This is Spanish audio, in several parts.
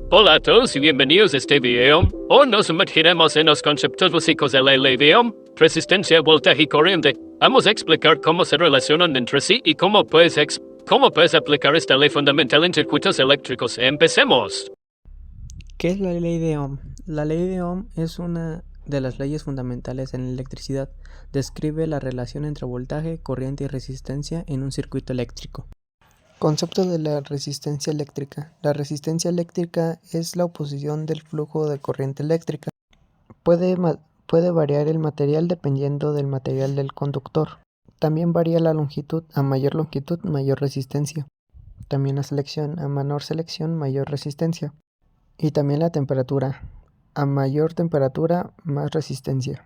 Hola a todos y bienvenidos a este video. Hoy nos sumergiremos en los conceptos básicos de la ley de Ohm, resistencia, voltaje y corriente. Vamos a explicar cómo se relacionan entre sí y cómo puedes aplicar esta ley fundamental en circuitos eléctricos. Empecemos. ¿Qué es la ley de Ohm? La ley de Ohm es una de las leyes fundamentales en la electricidad. Describe la relación entre voltaje, corriente y resistencia en un circuito eléctrico. Concepto de la resistencia eléctrica. La resistencia eléctrica es la oposición del flujo de corriente eléctrica. Puede variar el material dependiendo del material del conductor. También varía la longitud. A mayor longitud, mayor resistencia. También la selección. A menor selección, mayor resistencia. Y también la temperatura. A mayor temperatura, más resistencia.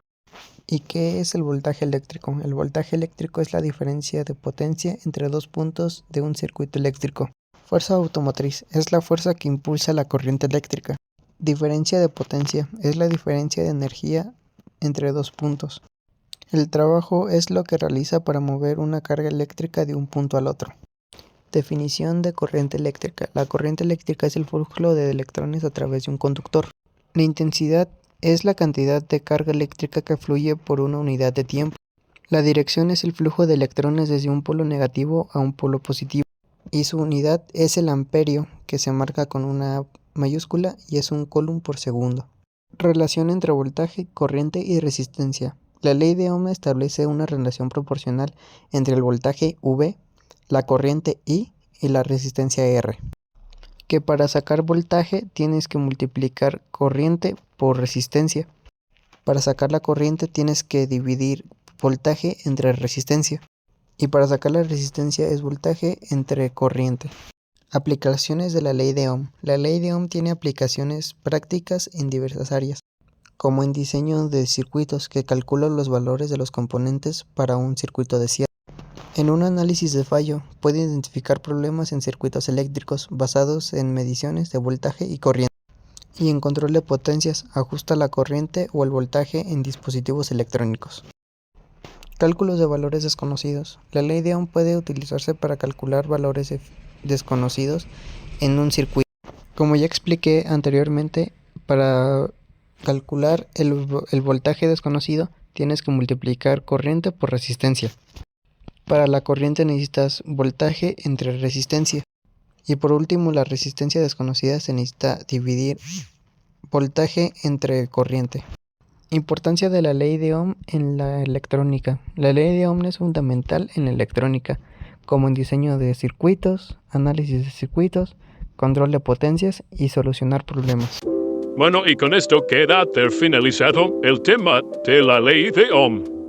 ¿Y qué es el voltaje eléctrico? El voltaje eléctrico es la diferencia de potencia entre dos puntos de un circuito eléctrico. Fuerza automotriz es la fuerza que impulsa la corriente eléctrica. Diferencia de potencia es la diferencia de energía entre dos puntos. El trabajo es lo que realiza para mover una carga eléctrica de un punto al otro. Definición de corriente eléctrica. La corriente eléctrica es el flujo de electrones a través de un conductor. La intensidad es la cantidad de carga eléctrica que fluye por una unidad de tiempo. La dirección es el flujo de electrones desde un polo negativo a un polo positivo. Y su unidad es el amperio, que se marca con una mayúscula y es un coulomb por segundo. Relación entre voltaje, corriente y resistencia. La ley de Ohm establece una relación proporcional entre el voltaje V, la corriente I y la resistencia R. Que para sacar voltaje tienes que multiplicar corriente por resistencia. Para sacar la corriente tienes que dividir voltaje entre resistencia. Y para sacar la resistencia es voltaje entre corriente. Aplicaciones de la ley de Ohm. La ley de Ohm tiene aplicaciones prácticas en diversas áreas, como en diseño de circuitos que calculan los valores de los componentes para un circuito de cierre. En un análisis de fallo, puede identificar problemas en circuitos eléctricos basados en mediciones de voltaje y corriente. Y en control de potencias, ajusta la corriente o el voltaje en dispositivos electrónicos. Cálculos de valores desconocidos. La ley de Ohm puede utilizarse para calcular valores desconocidos en un circuito. Como ya expliqué anteriormente, para calcular el voltaje desconocido, tienes que multiplicar corriente por resistencia. Para la corriente necesitas voltaje entre resistencia. Y por último, la resistencia desconocida se necesita dividir voltaje entre corriente. Importancia de la ley de Ohm en la electrónica. La ley de Ohm es fundamental en la electrónica, como en diseño de circuitos, análisis de circuitos, control de potencias y solucionar problemas. Bueno, y con esto queda finalizado el tema de la ley de Ohm.